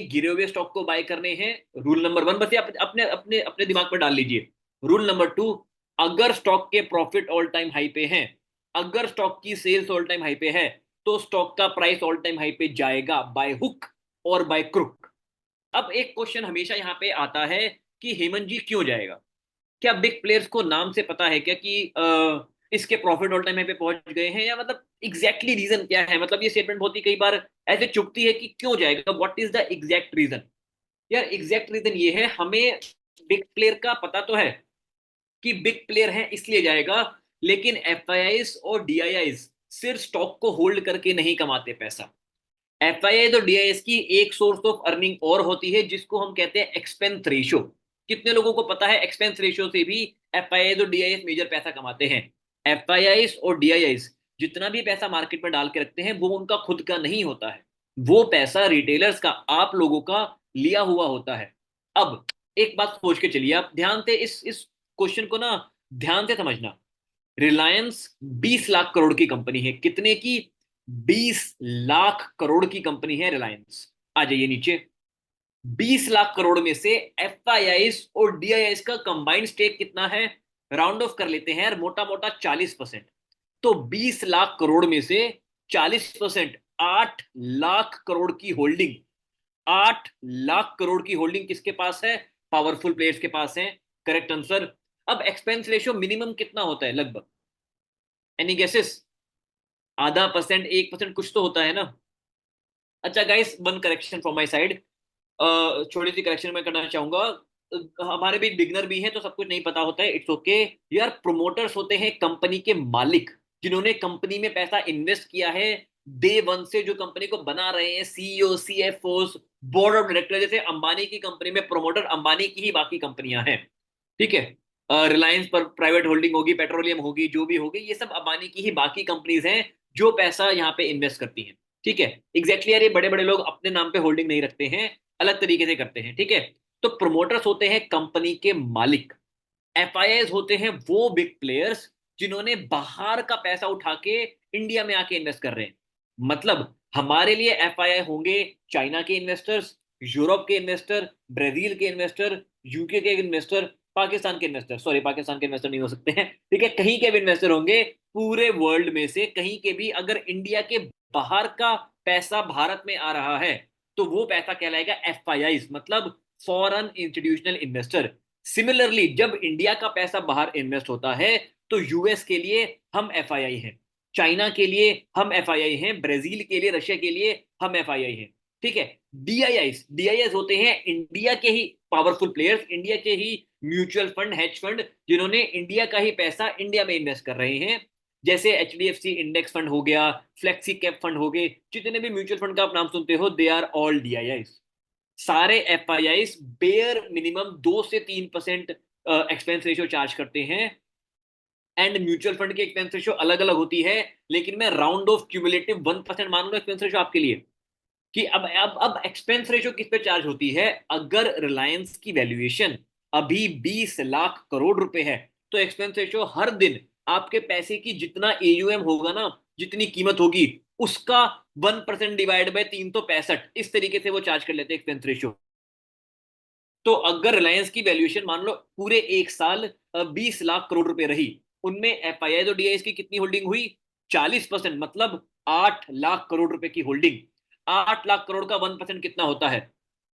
गिरे हुए स्टॉक को बाय करने हैं। रूल नंबर 1 बस ये अपने अपने अपने दिमाग में डाल लीजिए। रूल नंबर 2, अगर स्टॉक के प्रॉफिट ऑल टाइम हाई पे हैं, अगर स्टॉक की सेल्स ऑल टाइम हाई पे है, तो स्टॉक का प्राइस ऑल टाइम हाई पे जाएगा बाय हुक और बाय क्रुक। अब एक क्वेश्चन हमेशा यहाँ पे आता है कि हेमंत जी क्यों जाएगा? क्या बिग प्लेयर्स को नाम से पता है क्या कि इसके प्रॉफिट ऑल टाइम पे पहुंच गए हैं, या मतलब एग्जैक्टली रीजन क्या है? मतलब ये स्टेटमेंट बहुत ही कई बार ऐसे चुभती है कि क्यों जाएगा, what is the exact reason? यार एग्जैक्ट रीजन ये है, हमें बिग प्लेयर का पता तो है कि बिग प्लेयर है इसलिए जाएगा, लेकिन एफआईआईस और डीआईआईस सिर्फ स्टॉक को होल्ड करके नहीं कमाते पैसा। एफआईआई तो डीआईएस की एक सोर्स ऑफ अर्निंग और होती है, जिसको हम कहते हैं एक्सपेंस रेशियो। कितने लोगों को पता है एक्सपेंस रेशियो से भी एफआईआई तो डीआईएस मेजर पैसा कमाते हैं? एफआईआई और डीआईआईस जितना भी पैसा मार्केट में डाल के रखते हैं, वो उनका खुद का नहीं होता है, वो पैसा रिटेलर्स का, आप लोगों का लिया हुआ होता है। अब एक बात सोच के चलिए, आप ध्यान से इस क्वेश्चन को ना ध्यान से समझना। रिलायंस 20 लाख करोड़ की कंपनी है। कितने की? 20 लाख करोड़ की कंपनी है रिलायंस। आ जाइए नीचे। 20 लाख करोड़ में से एफआईआईस और डीआईआईस का कंबाइंड स्टेक कितना है? राउंड ऑफ कर लेते हैं यार, मोटा मोटा 40%। तो 20 लाख करोड़ में से 40%, 8 लाख करोड़ की होल्डिंग। 8 लाख करोड़ की होल्डिंग किसके पास है? पावरफुल प्लेयर्स के पास है। Correct answer. अब एक्सपेंस रेशियो मिनिमम कितना होता है लगभग? Any guesses? आधा परसेंट, 1% कुछ तो होता है ना? अच्छा guys, one correction from my side. छोटी सी करेक्शन मैं करना चाहूंगा। हमारे भी बिगनर भी हैं तो सब कुछ नहीं पता होता है, इट्स ओके। यार प्रोमोटर्स होते हैं कंपनी के मालिक, जिन्होंने कंपनी में पैसा इन्वेस्ट किया है डे वन से, जो कंपनी को बना रहे हैं, CEO, CFO, board of director. जैसे अंबानी की कंपनी में प्रोमोटर अंबानी की ही बाकी कंपनियां हैं, ठीक है। रिलायंस पर प्राइवेट होल्डिंग होगी, पेट्रोलियम होगी, जो भी होगी, ये सब अंबानी की ही बाकी कंपनीज हैं जो पैसा यहाँ पे इन्वेस्ट करती हैं, ठीक है। एग्जैक्टली यार, ये बड़े बड़े लोग अपने नाम पे होल्डिंग नहीं रखते हैं, अलग तरीके से करते हैं, ठीक है। तो प्रोमोटर्स होते हैं कंपनी के मालिक। एफआईआईज होते हैं वो बिग प्लेयर्स जिन्होंने बाहर का पैसा उठा के इंडिया में आके इन्वेस्ट कर रहे हैं। मतलब हमारे लिए एफआईआई होंगे चाइना के इन्वेस्टर्स, यूरोप के इन्वेस्टर, ब्राजील के इन्वेस्टर, यूके के इन्वेस्टर, पाकिस्तान के इन्वेस्टर, सॉरी पाकिस्तान के इन्वेस्टर नहीं हो सकते हैं, ठीक है, कहीं के भी इन्वेस्टर होंगे। पूरे वर्ल्ड में से कहीं के भी अगर इंडिया के बाहर का पैसा भारत में आ रहा है, तो वो पैसा कहलाएगा एफआईआई, मतलब फॉरेन इंस्टीट्यूशनल इन्वेस्टर। सिमिलरली जब इंडिया का पैसा बाहर इन्वेस्ट होता है, तो यूएस के लिए हम एफआईआई हैं, चाइना के लिए हम एफआईआई हैं, ब्राजील के लिए, रशिया के लिए हम एफआईआई हैं, ठीक है। डीआईआईस डीआईआईस होते हैं इंडिया के ही पावरफुल प्लेयर्स, इंडिया के ही म्यूचुअल फंड, हेज फंड, जिन्होंने इंडिया का ही पैसा इंडिया में इन्वेस्ट कर रहे हैं। जैसे एचडीएफसी इंडेक्स फंड हो गया, फ्लेक्सी कैप फंड हो गए, जितने भी म्यूचुअल फंड का आप नाम सुनते हो, दे आर ऑल डीआईआईस। सारे एफआईआई बेयर मिनिमम 2 से 3% एक्सपेंस रेशियो चार्ज करते हैं। एंड म्यूचुअल फंड की एक्सपेंस रेशियो अलग अलग होती है, लेकिन मैं राउंड ऑफ क्यूमुलेटिव 1% मान लूंगा एक्सपेंस रेशियो आपके लिए। कि अब एक्सपेंस रेशियो किस पे चार्ज होती है? अगर रिलायंस की वैल्यूएशन अभी 20 लाख करोड़ रुपए है, तो एक्सपेंस रेशियो हर दिन आपके पैसे की जितना एयूएम होगा ना, जितनी कीमत होगी, उसका 1% डिवाइड बाय 365, इस तरीके से वो चार्ज कर लेते हैं एक्सपेंस रेशियो। तो अगर रिलायंस की वैल्यूएशन मान लो पूरे एक साल 20 लाख करोड़ रुपए रही, उनमें एफआईआई तो डीआईएस की कितनी होल्डिंग हुई? 40%, मतलब 8 लाख करोड़ रुपए की होल्डिंग। 8 लाख करोड़ का 1% कितना होता है?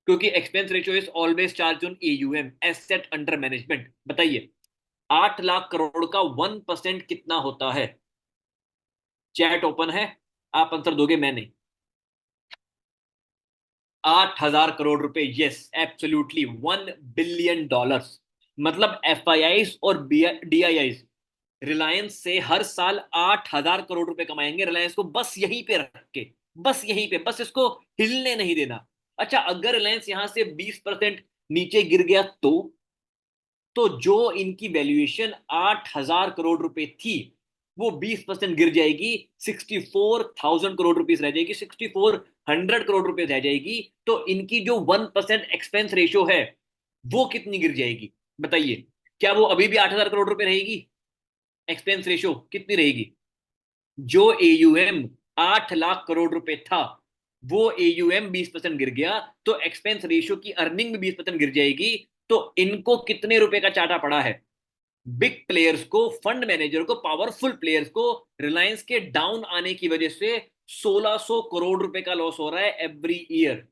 क्योंकि expense ratio is always charge on AUM, asset under management. बताइए 8 लाख करोड़ का 1% कितना होता है? चैट ओपन है, आप आंसर दोगे, मैं नहीं। 8,000 करोड़ रुपए, यस एब्सोल्युटली, $1 बिलियन। मतलब एफआईआईस और डीआईआईस रिलायंस से हर साल 8,000 करोड़ रुपए कमाएंगे, रिलायंस को बस यहीं पे रख के, बस यहीं पे, बस इसको हिलने नहीं देना। अच्छा अगर रिलायंस यहां से 20% नीचे गिर गया, तो जो इनकी वैल्यूएशन 8,000 करोड़ रुपए थी, वो 20% गिर जाएगी, 64,000 करोड़ रुपीज रह जाएगी, 6,400 करोड़ रुपए रह जाएगी। तो इनकी जो 1% एक्सपेंस रेशियो है, वो कितनी गिर जाएगी? बताइए, क्या वो अभी भी 8,000 करोड़ रुपए रहेगी? एक्सपेंस रेशियो कितनी रहेगी? जो एयूएम 8 लाख करोड़ रुपए था, वो एयूएम 20% गिर गया, तो एक्सपेंस रेशियो की अर्निंग भी 20% गिर जाएगी। तो इनको कितने रुपए का चाटा पड़ा है? बिग प्लेयर्स को, फंड मैनेजर को, पावरफुल प्लेयर्स को रिलायंस के डाउन आने की वजह से 1600 करोड़ रुपए का लॉस हो रहा है every year.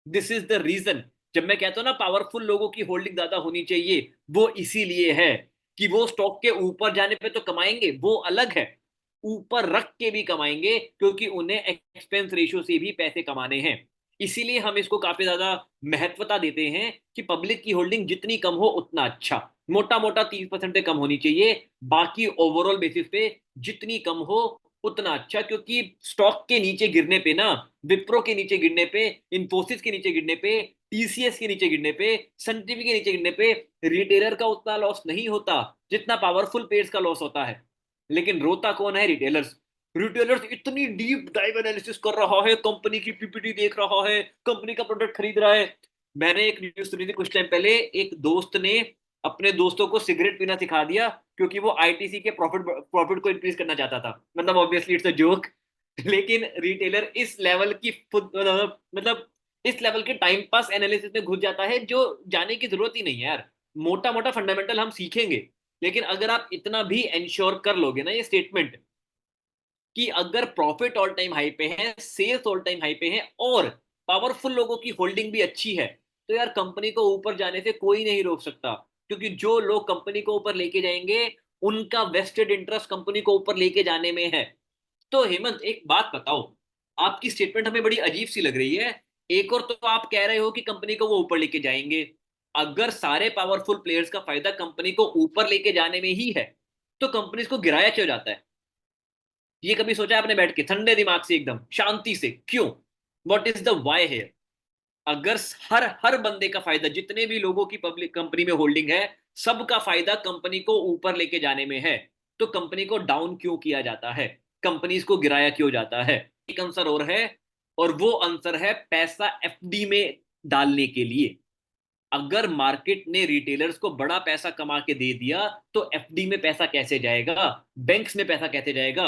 This is the reason. जब मैं कहता हूं ना पावरफुल लोगों की होल्डिंग ज्यादा होनी चाहिए, वो इसीलिए है कि वो स्टॉक के ऊपर जाने पे तो कमाएंगे, वो अलग है, ऊपर रख के भी कमाएंगे, क्योंकि उन्हें एक्सपेंस रेशियो से भी पैसे कमाने हैं। इसीलिए हम इसको काफी ज्यादा महत्वता देते हैं कि पब्लिक की होल्डिंग जितनी कम हो उतना अच्छा। मोटा मोटा 30% से कम होनी चाहिए, बाकी ओवरऑल बेसिस पे जितनी कम हो उतना अच्छा। क्योंकि स्टॉक के नीचे गिरने पे ना, विप्रो के नीचे गिरने पे, इंफोसिस के नीचे गिरने पे, टीसीएस के नीचे गिरने पे, सन टीवी के नीचे गिरने पे रिटेलर का उतना लॉस नहीं होता जितना पावरफुल पेयर्स का लॉस होता है। लेकिन रोता कौन है? रिटेलर्स। रिटेलर्स इतनी डीप डाइव एनालिसिस कर रहा है, कंपनी की पीपीटी देख रहा है, कंपनी का प्रोडक्ट खरीद रहा है। मैंने एक न्यूज सुनी थी कुछ टाइम पहले, एक दोस्त ने अपने दोस्तों को सिगरेट पीना सिखा दिया, क्योंकि वो आईटीसी के प्रॉफिट प्रॉफिट को इंक्रीज करना चाहता था। मतलब ऑब्वियसली इट्स अ जोक। लेकिन रिटेलर इस लेवल की मतलब इस लेवल के टाइम पास एनालिसिस में घुस जाता है जो जाने की जरूरत ही नहीं है यार। मोटा मोटा फंडामेंटल हम सीखेंगे, लेकिन अगर आप इतना भी इंश्योर कर लोगे ना ये स्टेटमेंट कि अगर प्रॉफिट ऑल टाइम हाई पे है, सेल्स ऑल टाइम हाई पे है, और पावरफुल लोगों की होल्डिंग भी अच्छी है, तो यार कंपनी को ऊपर जाने से कोई नहीं रोक सकता। क्योंकि जो लोग कंपनी को ऊपर लेके जाएंगे, उनका वेस्टेड इंटरेस्ट कंपनी को ऊपर लेके जाने में है। तो हेमंत एक बात बताओ, आपकी स्टेटमेंट हमें बड़ी अजीब सी लग रही है। एक और तो आप कह रहे हो कि कंपनी को वो ऊपर लेके जाएंगे, अगर सारे पावरफुल प्लेयर्स का फायदा कंपनी को ऊपर लेके जाने में ही है, तो कंपनी को गिराया क्यों जाता है? ये कभी सोचा आपने बैठ के ठंडे दिमाग से एकदम शांति से? क्यों? व्हाट इज द वाई है? अगर हर हर बंदे का फायदा, जितने भी लोगों की पब्लिक कंपनी में होल्डिंग है, सबका फायदा कंपनी को ऊपर लेके जाने में है, तो कंपनी को डाउन क्यों किया जाता है? कंपनीज को गिराया क्यों जाता है? एक आंसर और है, और वो आंसर है पैसा एफडी में डालने के लिए। अगर मार्केट ने रिटेलर्स को बड़ा पैसा कमा के दे दिया, तो एफडी में पैसा कैसे जाएगा? बैंक्स में पैसा कैसे जाएगा?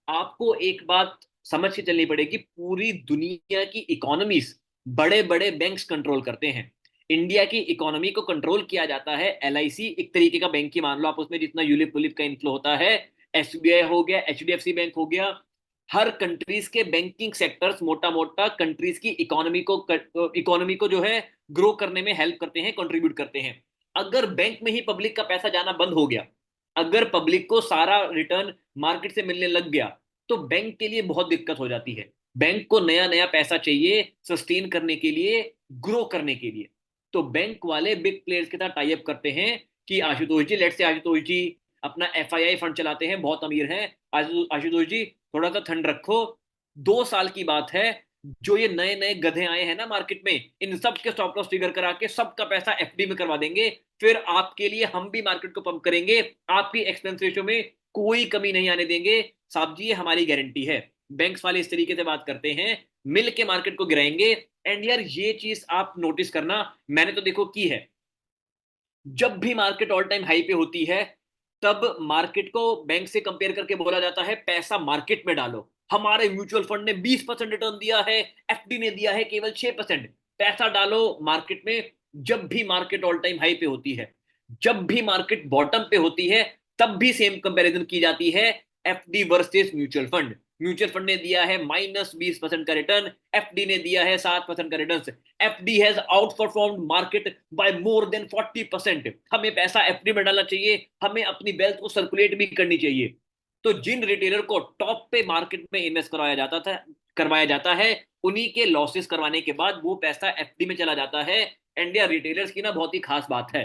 आपको एक बात समझ के चलनी पड़ेगी, पूरी दुनिया की इकोनॉमीज बड़े बड़े बैंक्स कंट्रोल करते हैं। इंडिया की इकोनॉमी को कंट्रोल किया जाता है एलआईसी, एक तरीके का बैंक ही मान लो आप, उसमें जितना यूलिप वुलिप का इन्फ्लो होता है। एसबीआई हो गया, एचडीएफसी बैंक हो गया। हर कंट्रीज के बैंकिंग सेक्टर्स मोटा मोटा कंट्रीज की इकोनॉमी को जो है ग्रो करने में हेल्प करते हैं, कंट्रीब्यूट करते हैं। अगर बैंक में ही पब्लिक का पैसा जाना बंद हो गया, अगर पब्लिक को सारा रिटर्न मार्केट से मिलने लग गया, तो बैंक के लिए बहुत दिक्कत हो जाती है। बैंक को नया नया पैसा चाहिए सस्टेन करने के लिए, ग्रो करने के लिए। तो बैंक वाले बिग प्लेयर्स के साथ टाई अप करते हैं कि आशुतोष जी, लेट्स से आशुतोष जी अपना एफआईआई फंड चलाते हैं, बहुत अमीर हैं। आशुतोष जी थोड़ा सा ठंड रखो, 2 साल की बात है, जो ये नए नए गधे आए हैं ना मार्केट में, इन सब के स्टॉप लॉस ट्रिगर करा के सबका पैसा एफडी में करवा देंगे। फिर आपके लिए हम भी मार्केट को पंप करेंगे, आपकी एक्सपेंस रेशियो में कोई कमी नहीं आने देंगे। साहब जी ये हमारी गारंटी है। बैंक्स वाले इस तरीके से बात करते हैं, मिल के मार्केट को गिराएंगे। एंड यार ये चीज आप नोटिस करना, मैंने तो देखो की है, जब भी मार्केट ऑल टाइम हाई पे होती है, तब मार्केट को बैंक से कंपेयर करके बोला जाता है पैसा मार्केट में डालो। हमारे म्यूचुअल फंड ने 20% रिटर्न दिया है, एफडी ने दिया है केवल 6%। पैसा डालो मार्केट में। जब भी मार्केट ऑल टाइम हाई पे होती है, जब भी मार्केट बॉटम पे होती है, तब भी सेम कंपैरिजन की जाती है, FD versus mutual fund. Mutual fund ने दिया है -20% का रिटर्न, एफडी ने दिया है 7% का return. FD has outperformed market by more than 40%। हमें पैसा एफडी में डालना चाहिए, हमें अपनी वेल्थ को सर्कुलेट भी करनी चाहिए। तो जिन रिटेलर को टॉप पे मार्केट में इन्वेस्ट करवाया जाता है, उन्हीं के लॉसेस करवाने के बाद वो पैसा एफडी में चला जाता है। इंडिया रिटेलर्स की ना बहुत ही खास बात है,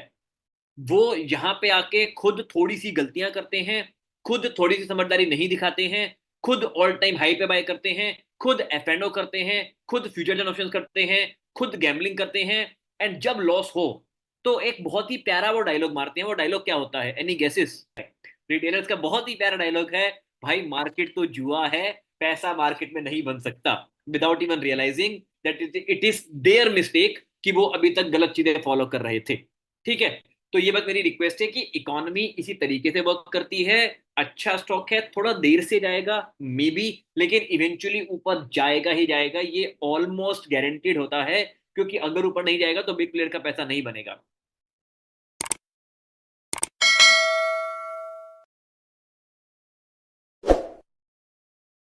वो यहाँ पे आके खुद थोड़ी सी गलतियां करते हैं, खुद थोड़ी सी समझदारी नहीं दिखाते हैं, खुद ऑल टाइम हाई पे बाय करते हैं, खुद एफएनओ करते हैं, खुद फ्यूचर ऑप्शन करते हैं, खुद गैम्बलिंग करते हैं। एंड जब लॉस हो, तो एक बहुत ही प्यारा वो डायलॉग मारते हैं। वो डायलॉग क्या होता है? Any guesses? रिटेलर्स का बहुत ही प्यारा डायलॉग है, भाई मार्केट तो जुआ है, पैसा मार्केट में नहीं बन सकता। Without even realising that it is their mistake कि वो अभी तक गलत चीजें फॉलो कर रहे थे। ठीक है। तो ये बात मेरी रिक्वेस्ट है कि इकोनॉमी इसी तरीके से वर्क करती है। अच्छा स्टॉक है, थोड़ा देर से जाएगा मे बी, लेकिन इवेंचुअली ऊपर जाएगा ही जाएगा, ये ऑलमोस्ट गारंटीड होता है, क्योंकि अगर ऊपर नहीं जाएगा तो बिग प्लेयर का पैसा नहीं बनेगा।